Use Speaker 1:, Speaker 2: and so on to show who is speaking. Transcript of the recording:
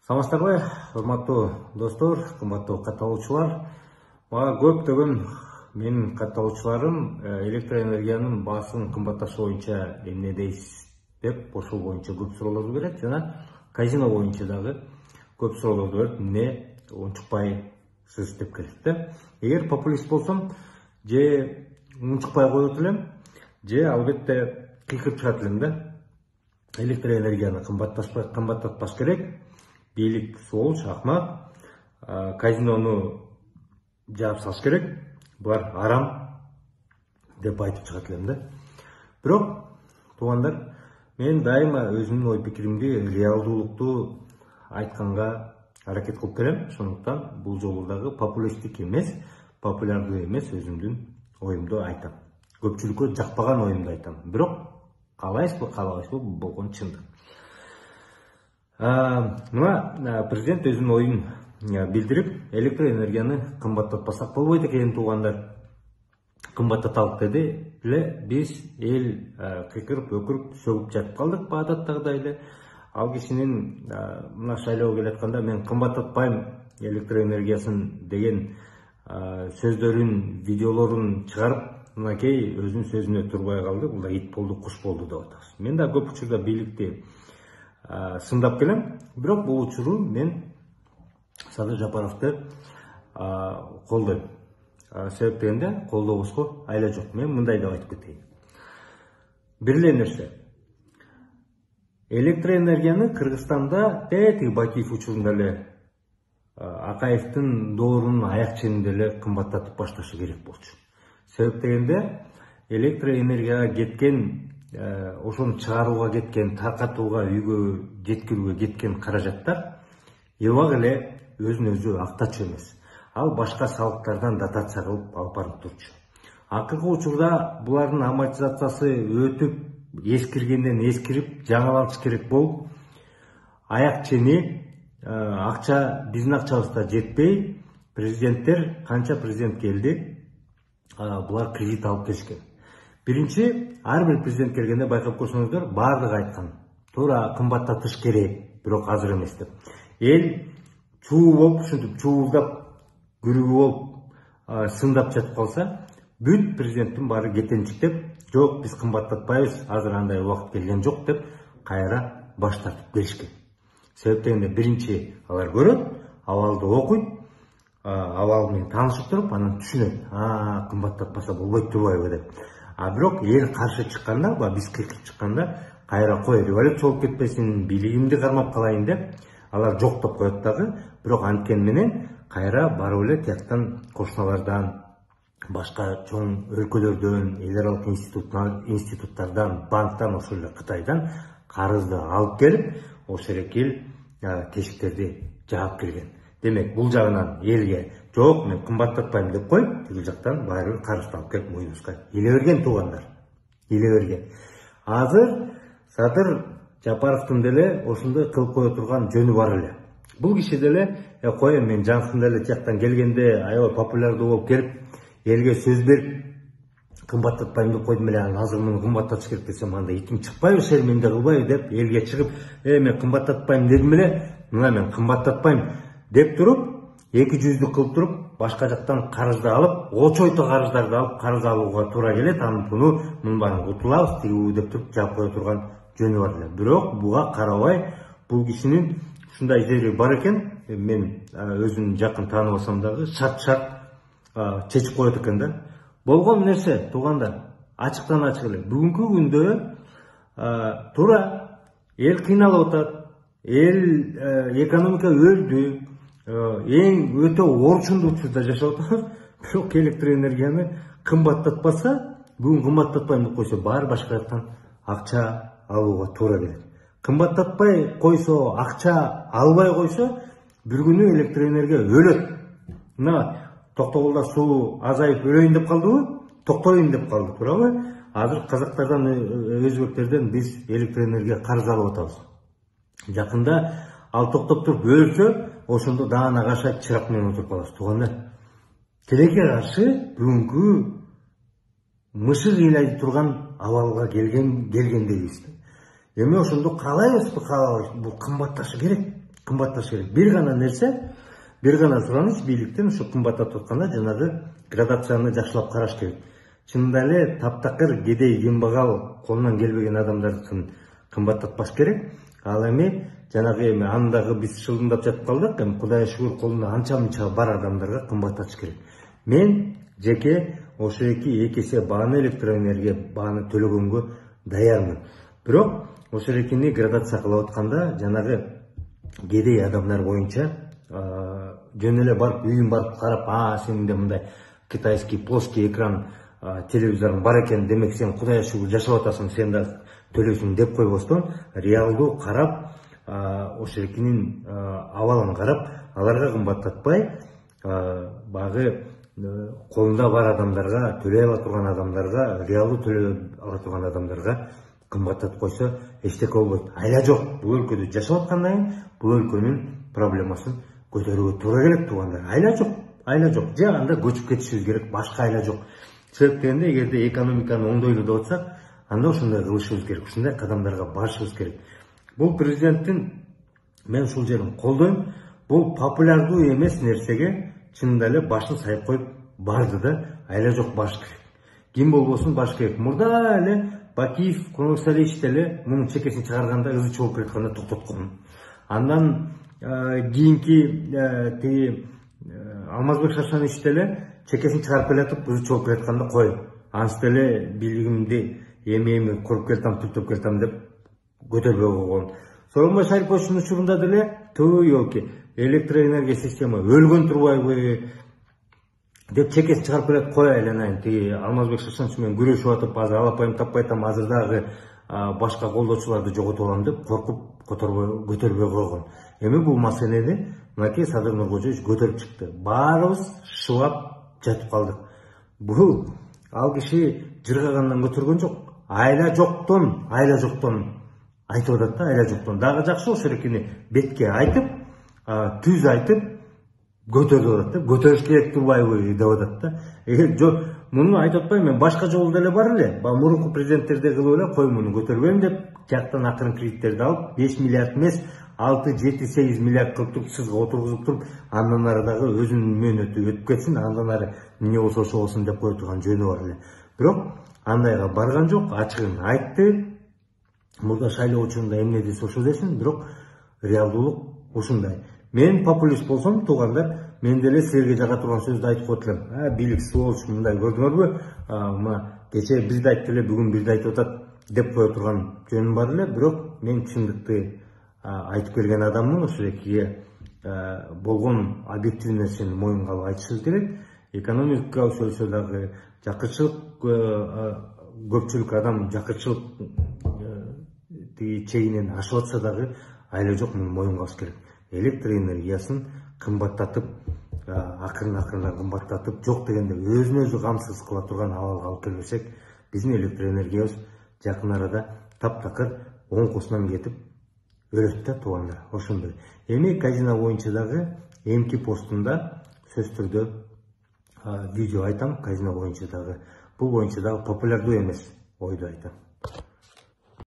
Speaker 1: Саламатсыздарбы, урматтуу достор, кымбаттуу катталуучулар. Мага көптөгөн менин катталуучуларым электроэнергиянын баасын кымбатташы боюнча эмне дейсиз деп ошол боюнча көп суроолорду берет жана казино боюнча дагы көп суроолорду берип эмне унчукпайсыз деп келет да. Эгер популист болсом, же унчукпай коет элем, же албетте кыйкырып чыгат элем да. Электроэнергияны кымбаттатпаш керек. Бийлик солуч, акмак, казинону жаап салыш керек. Булар арам деп айтып чыгат элем да. Бирок, туугандар, мен дайыма өзүмдүн ой пикиримди, реалдуулукту айтканга аракет кылып келем. Ошондуктан бул жолу дагы популисттик эмес, популярдуу эмес өзүмдүн оюмду айтам. Көпчүлүккө жакпаган оюмду айтам. Бирок каалайсызбы, каалабайсызбы, бул болгон чындык. Мына президент өзүнүн оюн билдирип, электроэнергияны кымбаттатпасак болбойт экен, туугандар. Кымбаттаталык деди эле, биз эл кыйкырып, өкүрүп, сөгүп жатып калдык адаттагыдай эле. Ал кишинин мына шайлоого келатканда мен кымбаттатпайм электроэнергиясын деген сөздөрүн, видеолорун чыгарып, мынакей өзүнүн сөзүнө турбай калды. Бул да ит болду, куш болду деп атабыз. Мен да көп учурда бийликти сындап келем, бирок бул учуру мен Садыр Жапаровду колдойм. Себеп дегенде колдобоско айла жок. Мен мындай деп айтып кетейин. Бир эле нерсе. Электроэнергияны Кыргызстанда тети Бакиев учурунда эле Акаевдин доорунун аяк ченинде эле кымбаттатып башташы керек болчу. Себеп дегенде электроэнергияга кеткен, ошону чыгарууга кеткен, таркатууга, үйгө жеткирүүгө кеткен каражаттар эбак эле өзүн өзү актачу эмес. Ал башка салыктардан дотация кылып алып барып турчу. Акыркы учурда булардын амортизациясы өтүп, эскиргенден эскирип, жаңылаш керек болуп, аяк чени, акча биздин акчабызда жетпей, президенттер, канча президент келди, булар кредит алып келишкен. Биринчи, ар бир президент келгенде байкап көрсөңүздөр, баардыгы айткан. Туура кымбаттатыш керек, бирок азыр эмес деп. Эл чуу болуп, ушинтип чуулдап, күрүгү болуп, сындап жатып калса, бүт президенттин баары кетенчиктеп, жок, биз кымбаттатпайбыз, азыр андай убакыт келген жок деп, кайра баш тартып келишкен. Себеп дегенде биринчи алар көрөт, абалды окуйт, абал менен таанышып туруп, анан түшүнөт. Кымбаттатпаса болбойт турбайбы деп. Бирок эл каршы чыкканда, биз кыйкырып чыкканда, кайра кой, революция болуп кетпесин, бийлигимди кармап калайын деп, алар жок деп коет дагы, бирок анткени менен кайра барып эле тияктан кошуналардан, башка чоң өлкөлөрдөн, эл аралык институттардан, банктан, ошол эле Кытайдан карызды алып келип, ошол эле тешиктерди жаап келген. Демек, бул жагынан элге жок, мен кымбаттатпайм деп коюп, тиги жактан баары карызды алып келип мойнубузга эле берген, туугандар. Эле берген. Азыр Садыр Жапаровдун деле ошондой кылып кое турган жөнү бар эле. Бул киши деле, коем мен жаңсында эле тияктан келгенде, аябай популярдуу болуп келип, элге сөз берип, кымбаттатпайм деп койдум эле, азыр муну кымбаттатыш керек десем, анда итим чыкпайбы, шерменде кылбайбы деп элге чыгып, мен кымбаттатпайм дедим эле, мына мен кымбаттатпайм деп туруп, эки жүздүк кылып туруп, башка жактан карызды алып, очойто карыздарды алып, карыз алууга туура келет, анын буну мындан кутулабыз, тигүү деп туруп жаап кое турган жөнү бар эле. Бирок буга карабай, бул кишинин ушундай идея бар экен, мен өзүн жакын тааныбасам дагы, шарт чечип коет экен да. Болгон нерсе, туугандар, ачыктан ачык эле. Бүгүнкү күндө туура эл кыйналып атат, эл экономика өлдү, эң өтө орчундуу учурда жашап атабыз. Бирок электроэнергияны кымбаттатпаса, бүгүн кымбаттатпайм деп койсо, баары башка жактан акча алууга туура келет. Кымбаттатпай койсо, акча албай койсо, бир күнү электроэнергия өлөт. Мына Токтогулда суу азайып өлөйүн деп калдыбы? Токтоюн деп калды, туурабы? Азыр казактардан, өзбектерден биз электроэнергия карыз алып атабыз. Жакында ал токтоп туруп өлсө, ошондо даана кашайып чырак менен отуруп калабыз, туугандар. Тилекке каршы бүгүнкү мышык ыйлай турган абалга келгендейбиз. Эми ошондо каалайбызбы, каалабайбызбы, бул кымбатташы керек. кымбатташы керек. Бир гана нерсе, бир гана сураныч бийликтен ушу кымбаттап атканда жанагы градацияны жакшылап караш керек. Чынында эле таптакыр кедей кембагал колунан келбеген адамдардыкын кымбаттатпаш керек. Ал эми жанагы андагы биз шылдыңдап жатып калдык. Эми Кудайга шүгүр колунда анча мынча бар адамдарга кымбаттатыш керек. Мен жеке ошо эки эсе бааны электроэнергия бааны төлөгөнгө даярмын. Бирок ошо экини градация кылып атканда жанагы кедей адамдар боюнча жөн эле барып үйүн барып карап, сенде мындай китайский плоский экран телевизорун бар экен, демек сен Кудайга шүгүр жашап атасың, сен да төлөйсүң деп койбостон, реалдуу карап, ошо экинин абалын карап, аларга кымбаттатпай, багы колунда бар адамдарга, төлөй ала турган адамдарга, реалдуу төлөй ала турган адамдарга кымбаттатып койсо эчтеке болбойт. Айла жок, бул өлкөдө жашап аткандан кийин бул өлкөнүн проблемасын көтөрүүгө туура келет туугандар. Айла жок. Же анда көчүп кетишибиз керек, башка айла жок. Себеп дегенде, эгерде экономиканы оңдойлу деп атсак, анда ошондой кылышыбыз керек, ушундай кадамдарга барышыбыз керек. Бул президенттин, мен ушул жерин колдойм, бул популярдуу эмес нерсеге чынында эле башын сайып коюп барды да, айла жок баш керек. Ким болбосун баш керек. Мурда эле Бакиев, Куноксалевич деле мунун чекесин чыгарганда ызы чогуп кетканда токтоткон. Андан кийинки тиги Алмазбек Шашанович деле чекесин чыгарып келатып ызы чогуп кетканда кой. Анча деле бийлигимди эми коруп келтам, түртөп келтам деп көтөрбөй койгон. Сооронбай Шариповичтин учурунда деле елки электроэнергия система өлгөн турбайбы деп чекесин чыгарып келет, кой айланайын. Тиги Алмазбек Шашанович менен күрөшүп атып, азыр алапайым таппай атам, азыр дагы башка колдоочуларды жоготуп алам деп коркуп көтөрбөй койгон. Эми бул маселени мынакей Садыр Нуркожоевич көтөрүп чыкты. Баарыбыз шылап жатып калдык. Бул ал киши жыргагандан көтөргөн жок. Айла жоктон айтып атат да, айла жоктон. Дагы жакшы ошо экини бетке айтып, түз айтып көтөрүп атат да. Көтөрүш керек турбайбы деп атат да. Жок, муну айтып атпайм, мен башка жолу деле бар эле. Мурунку президенттерде кылып эле, кой муну көтөрбөйм деп, жактан акырын кредиттерди алып, 5 миллиард эмес, 6, 7, 8 миллиард кылып туруп, сызга отургузуп туруп, андан ары дагы өзүнүн мөөнөтү өтүп кетсин, андан ары эмне болсо ошо болсун деп кое турган жөнү бар эле. Бирок андайга барган жок, ачыгын айтты. Мурда шайлоо учурунда эмне десе ошо десин, бирок реалдуулук ушундай. Мен популист болсом, туугандар, мен деле силерге жага турган сөздү айтып коет элем. Бийлик сволочь мындай көрдүңөрбү? Кечээ бирди айтты эле, бүгүн бирди айтып атат деп кое турган жөнүм бар эле, бирок мен чындыкты айтып келген адаммын. Ошол экиге болгон объективдүү нерсени моюнга алып айтышыбыз керек. Экономика сөйлөсө дагы жакырчылык, көпчүлүк адам жакырчылык чегинен ашып атса дагы айла жок, муну моюнга алыш керек. Электр энергиясын кымбаттатып, акырын-акырын кымбаттатып, жок дегенде өзүн өзү камсыз кыла турган абалга алып келбесек, биздин электр энергиябыз жакын арада таптакыр оңкусунан кетип өлөт да туугандар. Ошондой. Эми казино боюнча дагы эмки постунда сөз түрдө видео айтам, казино боюнча дагы. Бул боюнча дагы популярдуу эмес ойду айтам.